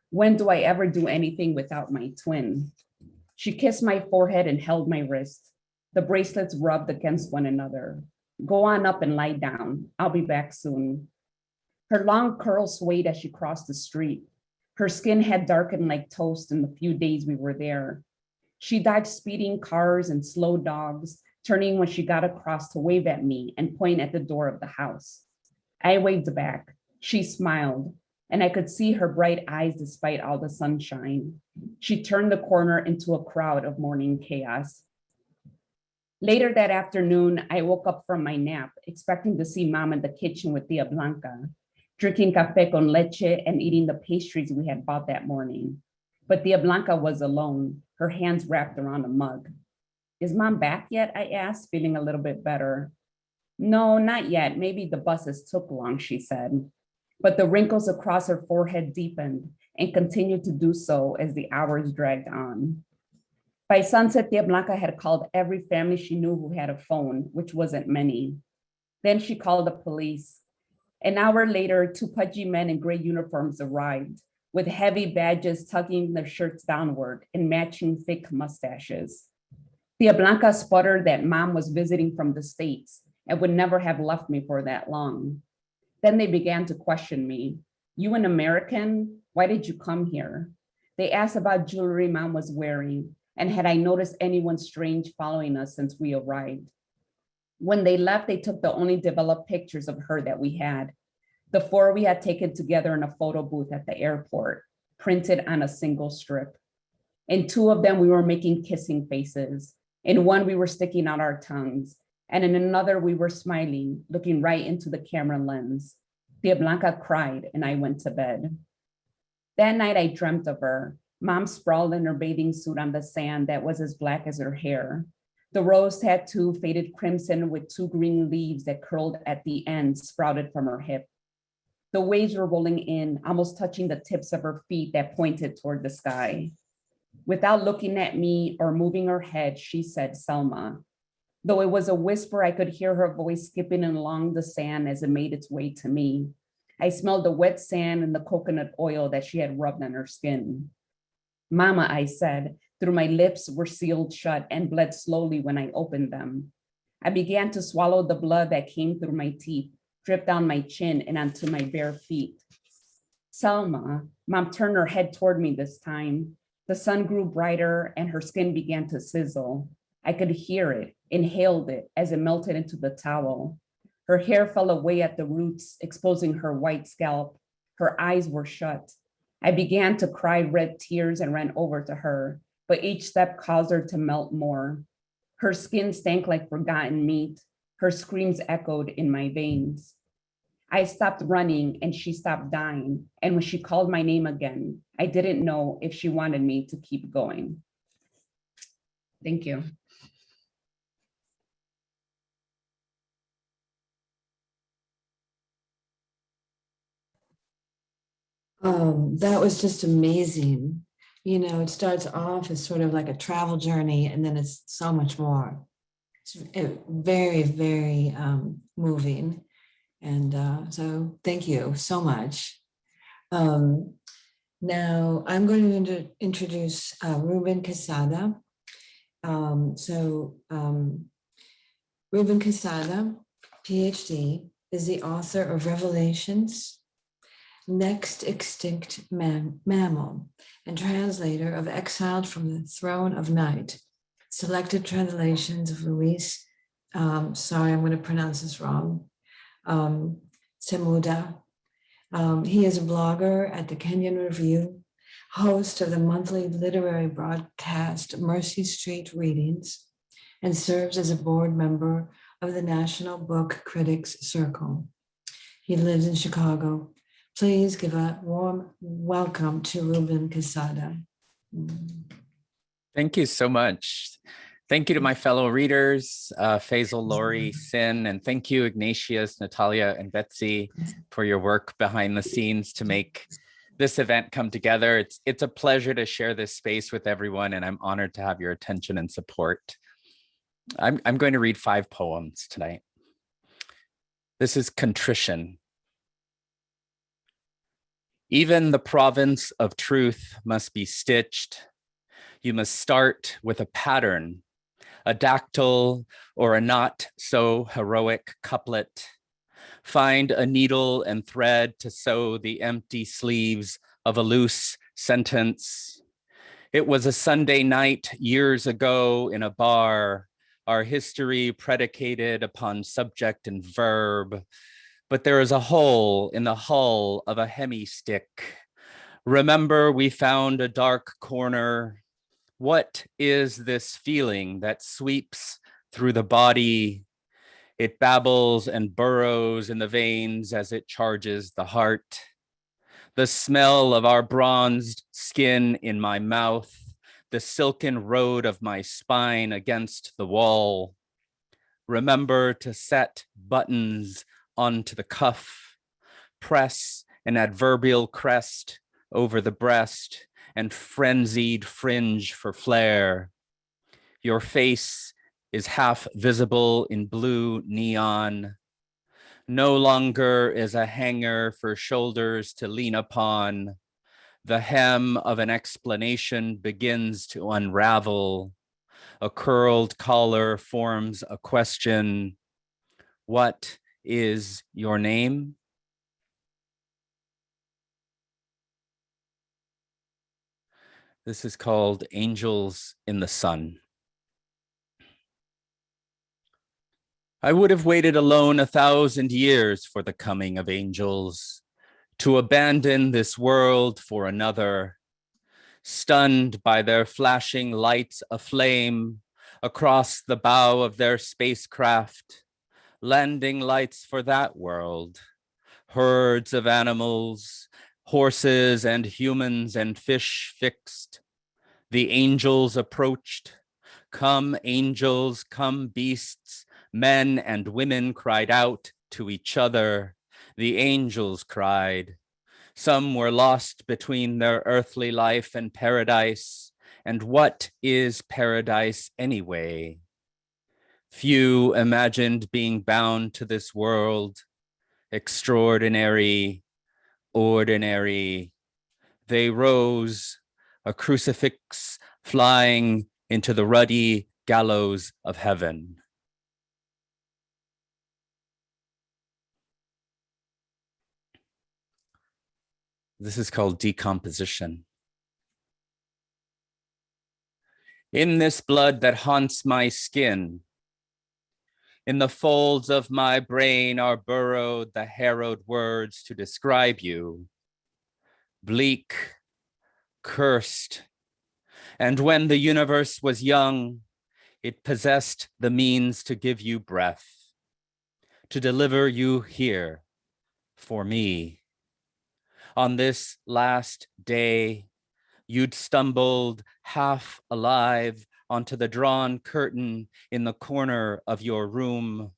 "When do I ever do anything without my twin?" She kissed my forehead and held my wrist. The bracelets rubbed against one another. "Go on up and lie down. I'll be back soon." Her long curls swayed as she crossed the street. Her skin had darkened like toast in the few days we were there. She dodged speeding cars and slow dogs, turning when she got across to wave at me and point at the door of the house. I waved back. She smiled, and I could see her bright eyes despite all the sunshine. She turned the corner into a crowd of morning chaos. Later that afternoon, I woke up from my nap, expecting to see Mom in the kitchen with Tia Blanca, drinking café con leche and eating the pastries we had bought that morning. But Tia Blanca was alone, her hands wrapped around a mug. "Is Mom back yet?" I asked, feeling a little bit better. "No, not yet. Maybe the buses took long," she said. But the wrinkles across her forehead deepened and continued to do so as the hours dragged on. By sunset, Tia Blanca had called every family she knew who had a phone, which wasn't many. Then she called the police. An hour later, two pudgy men in gray uniforms arrived, with heavy badges tugging their shirts downward and matching thick mustaches. Tia Blanca sputtered that Mom was visiting from the States and would never have left me for that long. Then they began to question me. "You an American? Why did you come here?" They asked about jewelry Mom was wearing and had I noticed anyone strange following us since we arrived. When they left, they took the only developed pictures of her that we had, the 4 we had taken together in a photo booth at the airport, printed on a single strip. In 2 of them, we were making kissing faces. In 1, we were sticking out our tongues. And in another, we were smiling, looking right into the camera lens. Tia Blanca cried, and I went to bed. That night, I dreamt of her. Mom sprawled in her bathing suit on the sand that was as black as her hair. The rose tattoo, faded crimson with 2 green leaves that curled at the end, sprouted from her hip. The waves were rolling in, almost touching the tips of her feet that pointed toward the sky. Without looking at me or moving her head, she said, "Selma." Though it was a whisper, I could hear her voice skipping along the sand as it made its way to me. I smelled the wet sand and the coconut oil that she had rubbed on her skin. Mama, I said, through my lips were sealed shut and bled slowly when I opened them. I began to swallow the blood that came through my teeth, dripped down my chin and onto my bare feet. Selma, Mom turned her head toward me this time. The sun grew brighter and her skin began to sizzle. I could hear it, inhaled it as it melted into the towel. Her hair fell away at the roots, exposing her white scalp. Her eyes were shut. I began to cry red tears and ran over to her, but each step caused her to melt more. Her skin stank like forgotten meat. Her screams echoed in my veins. I stopped running and she stopped dying. And when she called my name again, I didn't know if she wanted me to keep going. Thank you. That was just amazing. You know, it starts off as sort of like a travel journey, and then it's so much more. It's very, very moving. And so thank you so much. Now I'm going to introduce Ruben Quesada. Ruben Quesada, PhD, is the author of Revelations, Next Extinct Mammal, and translator of Exiled from the Throne of Night, selected translations of Luis, sorry, I'm going to pronounce this wrong, Semuda. He is a blogger at the Kenyan Review, host of the monthly literary broadcast Mercy Street Readings, and serves as a board member of the National Book Critics Circle. He lives in Chicago. Please give a warm welcome to Ruben Quesada. Thank you so much. Thank you to my fellow readers, Faisal, Laurie, Sin, and thank you, Ignatius, Natalia, and Betsy, for your work behind the scenes to make this event come together. It's a pleasure to share this space with everyone, and I'm honored to have your attention and support. I'm going to read 5 poems tonight. This is Contrition. Even the province of truth must be stitched. You must start with a pattern, a dactyl or a not so heroic couplet. Find a needle and thread to sew the empty sleeves of a loose sentence. It was a Sunday night years ago in a bar, our history predicated upon subject and verb. But there is a hole in the hull of a hemistick. Remember, we found a dark corner. What is this feeling that sweeps through the body? It babbles and burrows in the veins as it charges the heart. The smell of our bronzed skin in my mouth, the silken road of my spine against the wall. Remember to set buttons onto the cuff, press an adverbial crest over the breast, and frenzied fringe for flair. Your face is half visible in blue neon. No longer is a hanger for shoulders to lean upon. The hem of an explanation begins to unravel. A curled collar forms a question. What is your name? This is called Angels in the Sun. I would have waited alone 1,000 years for the coming of angels, to abandon this world for another, stunned by their flashing lights aflame across the bow of their spacecraft, landing lights for that world, herds of animals, horses and humans and fish fixed. The angels approached. Come angels, come beasts. Men and women cried out to each other. The angels cried. Some were lost between their earthly life and paradise. And what is paradise anyway? Few imagined being bound to this world, extraordinary, ordinary. They rose, a crucifix flying into the ruddy gallows of heaven. This is called decomposition. In this blood that haunts my skin, in the folds of my brain are burrowed the harrowed words to describe you. Bleak, cursed, and when the universe was young, it possessed the means to give you breath, to deliver you here for me. On this last day, you'd stumbled half alive onto the drawn curtain in the corner of your room.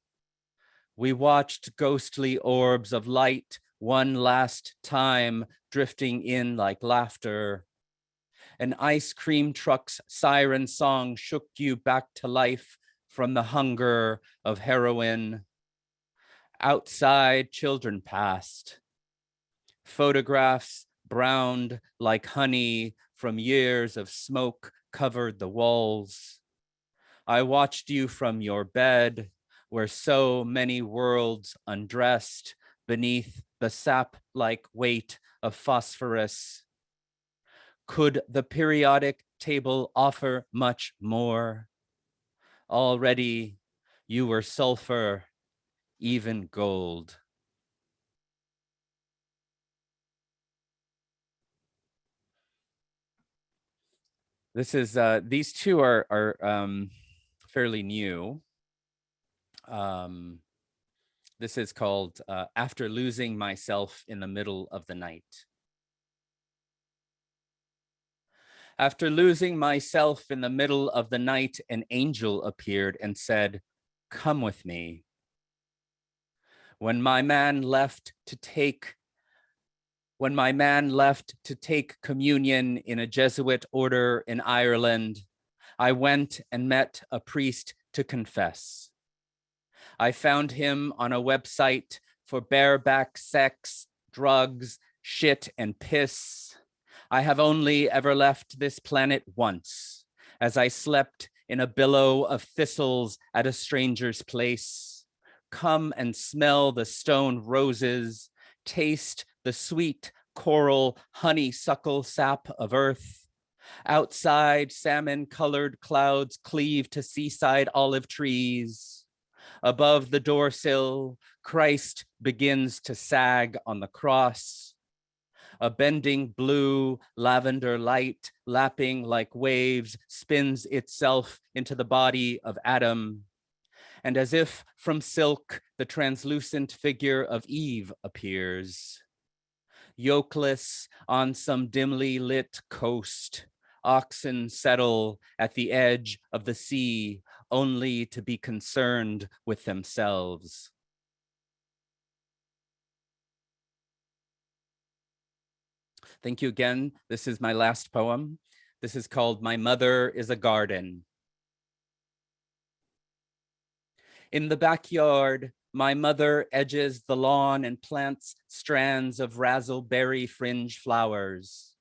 We watched ghostly orbs of light one last time drifting in like laughter. An ice cream truck's siren song shook you back to life from the hunger of heroin. Outside, children passed. Photographs browned like honey from years of smoke covered the walls. I watched you from your bed, where so many worlds undressed beneath the sap-like weight of phosphorus. Could the periodic table offer much more? Already you were sulfur, even gold. This is, these two are fairly new. This is called After Losing Myself in the Middle of the Night. After losing myself in the middle of the night, an angel appeared and said, "Come with me." When my man left to take communion in a Jesuit order in Ireland, I went and met a priest to confess. I found him on a website for bareback sex, drugs, shit, and piss. I have only ever left this planet once, as I slept in a billow of thistles at a stranger's place. Come and smell the stone roses, taste the sweet coral honeysuckle sap of earth. Outside, salmon-colored clouds cleave to seaside olive trees. Above the doorsill, Christ begins to sag on the cross. A bending blue lavender light, lapping like waves, spins itself into the body of Adam. And as if from silk, the translucent figure of Eve appears. Yokeless on some dimly lit coast, oxen settle at the edge of the sea, only to be concerned with themselves. Thank you again. This is my last poem. This is called My Mother is a Garden. In the backyard, my mother edges the lawn and plants strands of razzleberry fringe flowers.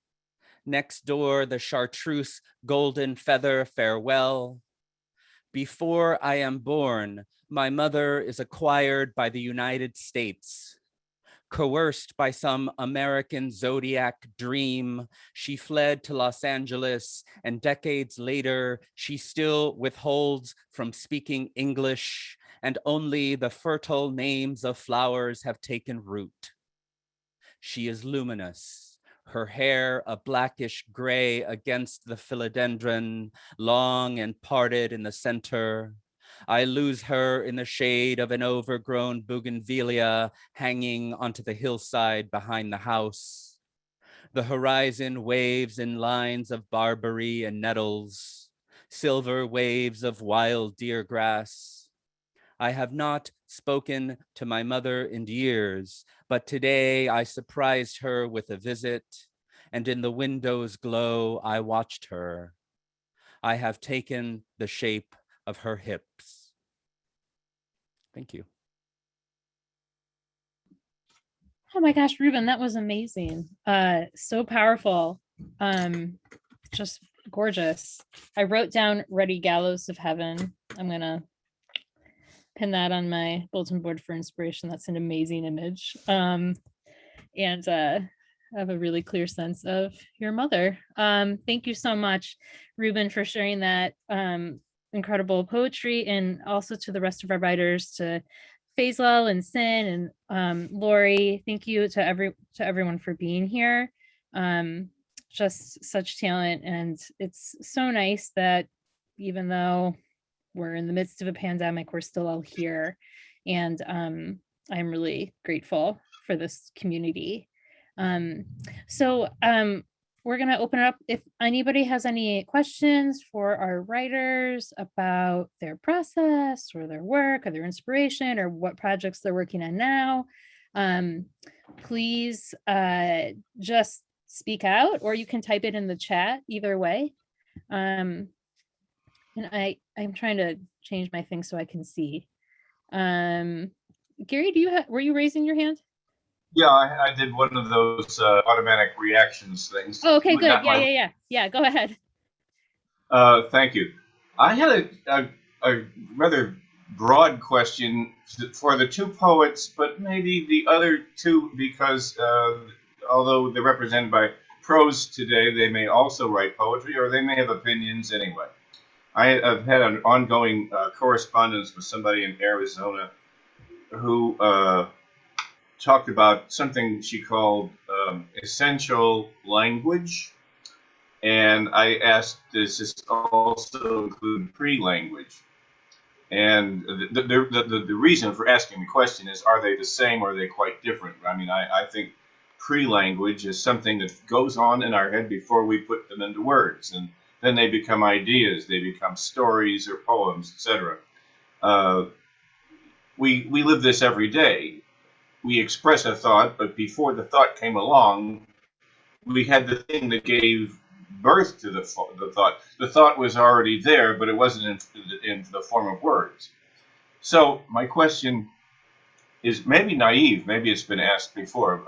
Next door, the chartreuse golden feather farewell. Before I am born, my mother is acquired by the United States. Coerced by some American zodiac dream, she fled to Los Angeles, and decades later, she still withholds from speaking English, and only the fertile names of flowers have taken root. She is luminous, her hair a blackish gray against the philodendron, long and parted in the center. I lose her in the shade of an overgrown bougainvillea hanging onto the hillside behind the house. The horizon waves in lines of barberry and nettles, silver waves of wild deer grass. I have not spoken to my mother in years, but today I surprised her with a visit, and in the window's glow, I watched her. I have taken the shape of her hips. Thank you. my gosh, Ruben, that was amazing. So powerful. Just gorgeous. I wrote down Ready Gallows of Heaven. I'm gonna pin that on my bulletin board for inspiration. That's an amazing image. And I have a really clear sense of your mother. Thank you so much, Ruben, for sharing that incredible poetry, and also to the rest of our writers, to Faisal and Sin and Laurie. Thank you to everyone for being here. Just such talent, and it's so nice that even though we're in the midst of a pandemic, we're still all here, and I'm really grateful for this community. So we're going to open it up. If anybody has any questions for our writers about their process or their work or their inspiration or what projects they're working on now, please just speak out, or you can type it in the chat, either way. And I'm trying to change my thing so I can see. Gary, were you raising your hand? Yeah, I did one of those automatic reactions things. Oh, okay, good. Not Yeah, go ahead. Thank you. I had a rather broad question for the two poets, but maybe the other two, because although they're represented by prose today, they may also write poetry, or they may have opinions anyway. I've had an ongoing correspondence with somebody in Arizona who talked about something she called essential language. And I asked, does this also include pre-language? And the reason for asking the question is, are they the same or are they quite different? I mean, I think pre-language is something that goes on in our head before we put them into words. And then they become ideas, they become stories or poems, etc. We live this every day. We express a thought, but before the thought came along, we had the thing that gave birth to the thought. The thought was already there, but it wasn't in the form of words. So my question is maybe naive, maybe it's been asked before,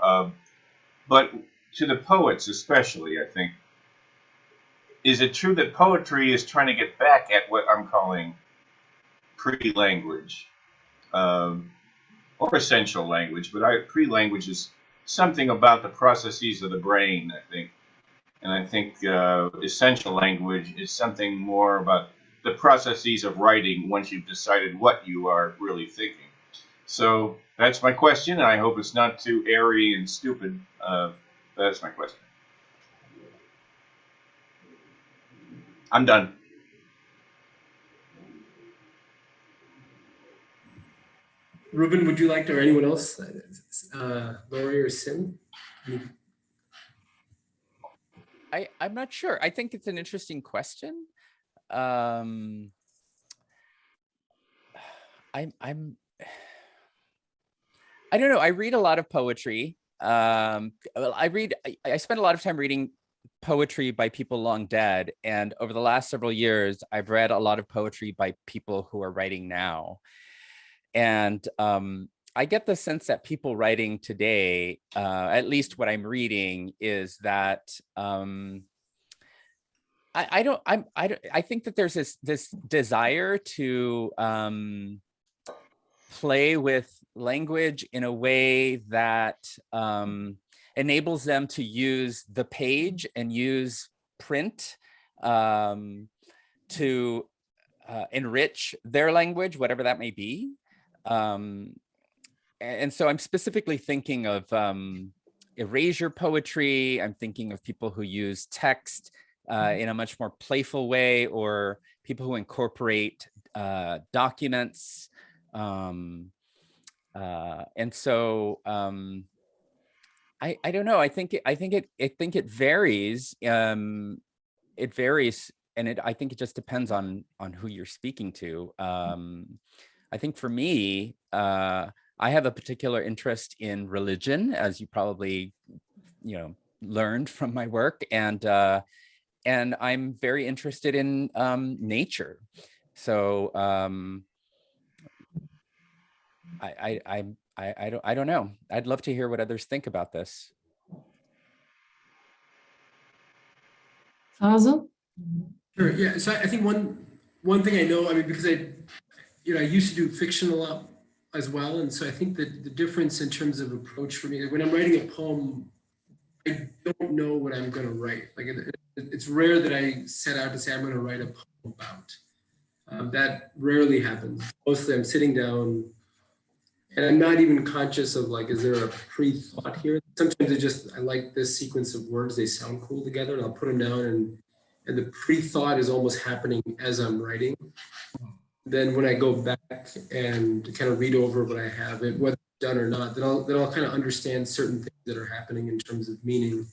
but to the poets especially, I think, is it true that poetry is trying to get back at what I'm calling pre-language? Or essential language, but pre-language is something about the processes of the brain, I think. And I think essential language is something more about the processes of writing once you've decided what you are really thinking. So that's my question. I hope it's not too airy and stupid. That's my question. I'm done. Ruben, would you like to, or anyone else? Laurie or Sin? I'm not sure. I think it's an interesting question. I don't know. I read a lot of poetry. I spend a lot of time reading poetry by people long dead. And over the last several years, I've read a lot of poetry by people who are writing now. And I get the sense that people writing today, at least what I'm reading, is that I think that there's this desire to play with language in a way that enables them to use the page and use print to enrich their language, whatever that may be. And so I'm specifically thinking of erasure poetry. I'm thinking of people who use text in a much more playful way, or people who incorporate documents. And so I don't know. I think it varies. It varies, and I think it just depends on who you're speaking to. I think for me, I have a particular interest in religion, as you probably, learned from my work, and I'm very interested in nature. So I don't know. I'd love to hear what others think about this. Faisal? Sure. Yeah. So I think one thing I know, I mean, because I used to do fiction a lot as well, and so I think that the difference in terms of approach for me, when I'm writing a poem, I don't know what I'm going to write. Like it's rare that I set out to say I'm going to write a poem about. That rarely happens. Mostly I'm sitting down and I'm not even conscious of like, is there a pre-thought here? Sometimes I like this sequence of words, they sound cool together, and I'll put them down, and the pre-thought is almost happening as I'm writing. Then when I go back and kind of read over what I have, whether it's done or not, then I'll kind of understand certain things that are happening in terms of meaning.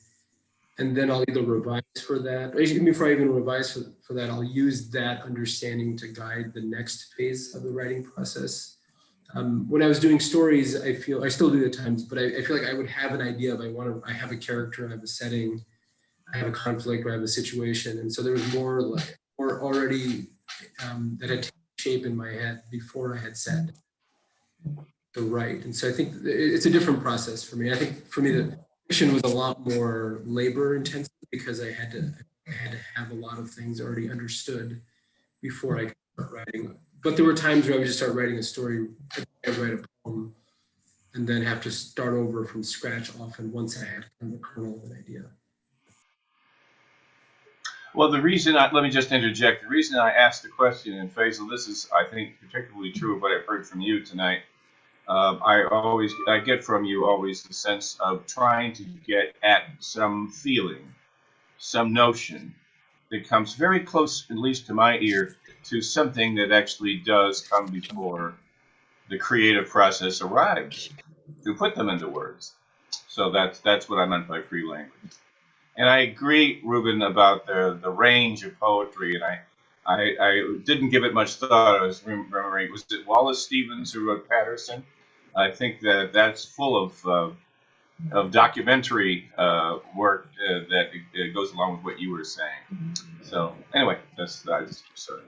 And then I'll either revise for that, or even before I even revise for that, I'll use that understanding to guide the next phase of the writing process. When I was doing stories, I still do at times, but I feel like I would have an idea of I have a character, I have a setting, I have a conflict, or I have a situation. And so there was more already that had taken shape in my head before I had sat to write. And so I think it's a different process for me. I think for me, the fiction was a lot more labor intensive because I had to have a lot of things already understood before I could start writing. But there were times where I would just start writing a story, I'd write a poem, and then have to start over from scratch often once I had kind of a kernel of an idea. Well, let me just interject. The reason I asked the question, and Faisal, this is, I think, particularly true of what I've heard from you tonight. I get from you always the sense of trying to get at some feeling, some notion that comes very close, at least to my ear, to something that actually does come before the creative process arrives to put them into words. So that's what I meant by free language. And I agree, Ruben, about the range of poetry, and I didn't give it much thought. I was remembering, was it Wallace Stevens who wrote Patterson? I think that's full of documentary work that goes along with what you were saying. So anyway, that's sorry.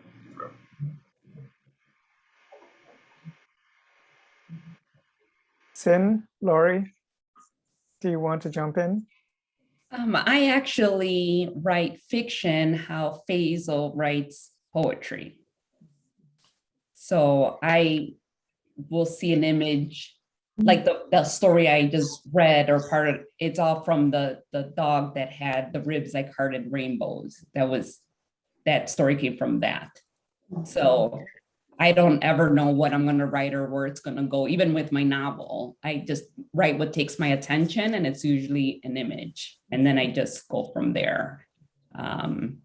Sin, Laurie, do you want to jump in? I actually write fiction how Faisal writes poetry. So I will see an image, like the story I just read, or part of it's all from the dog that had the ribs like hearted rainbows. That story came from that. So I don't ever know what I'm going to write or where it's going to go. Even with my novel, I just write what takes my attention, and it's usually an image. And then I just go from there. And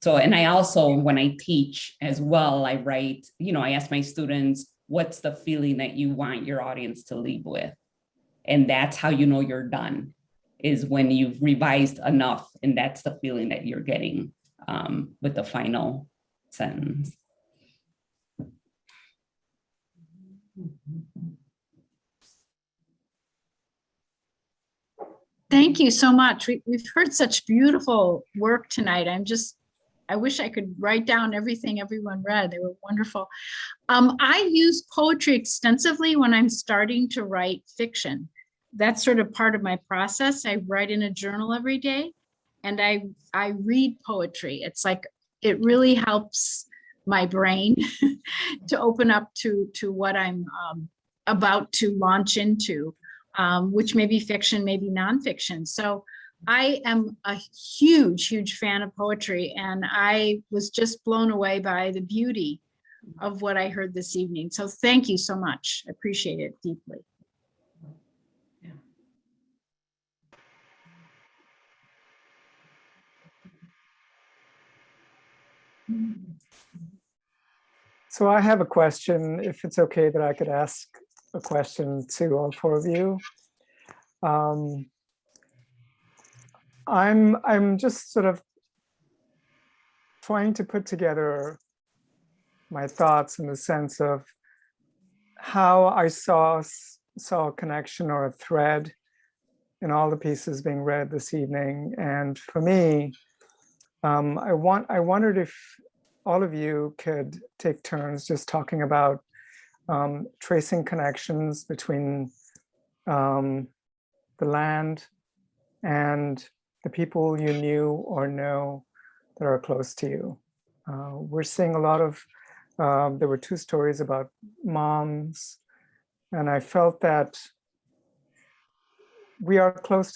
I also, when I teach as well, I write, I ask my students, what's the feeling that you want your audience to leave with? And that's how you know you're done, is when you've revised enough, and that's the feeling that you're getting with the final sentence. Thank you so much. We've heard such beautiful work tonight. I wish I could write down everything everyone read. They were wonderful. I use poetry extensively when I'm starting to write fiction. That's sort of part of my process. I write in a journal every day, and I read poetry. It's like, it really helps my brain to open up to what I'm about to launch into. Which may be fiction, maybe nonfiction. So I am a huge, huge fan of poetry, and I was just blown away by the beauty of what I heard this evening. So thank you so much. I appreciate it deeply. So I have a question, if it's okay that I could ask a question to all four of you. I'm just sort of trying to put together my thoughts in the sense of how I saw a connection or a thread in all the pieces being read this evening. And for me, I wondered if all of you could take turns just talking about tracing connections between the land and the people you knew or know that are close to you. We're seeing a lot of, there were 2 stories about moms, and I felt that we are close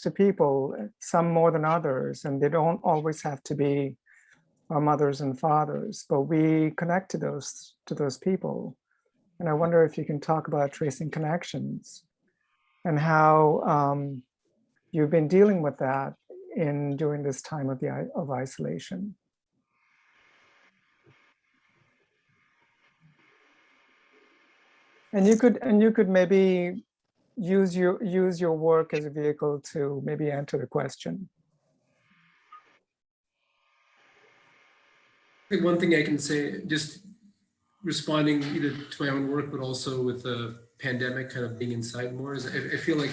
to people, some more than others, and they don't always have to be our mothers and fathers, but we connect to those people. And I wonder if you can talk about tracing connections and how you've been dealing with that during this time of isolation. And you could maybe use your work as a vehicle to maybe answer the question. I think one thing I can say, just responding either to my own work, but also with the pandemic kind of being inside more, is I feel like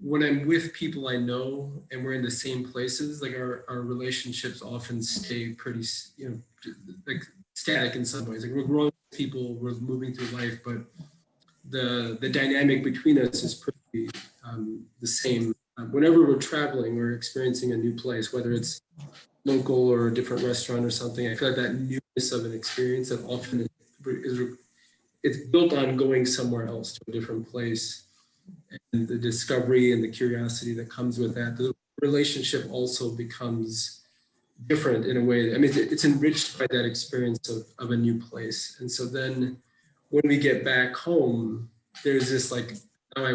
when I'm with people I know and we're in the same places, like our relationships often stay pretty, like static in some ways. Like we're growing people, we're moving through life, but the dynamic between us is pretty the same. Whenever we're traveling or experiencing a new place, whether it's local or a different restaurant or something, I feel like that newness of an experience that often it's built on going somewhere else to a different place, and the discovery and the curiosity that comes with that. The relationship also becomes different in a way. I mean, it's enriched by that experience of a new place. And so then when we get back home, there's this like, now I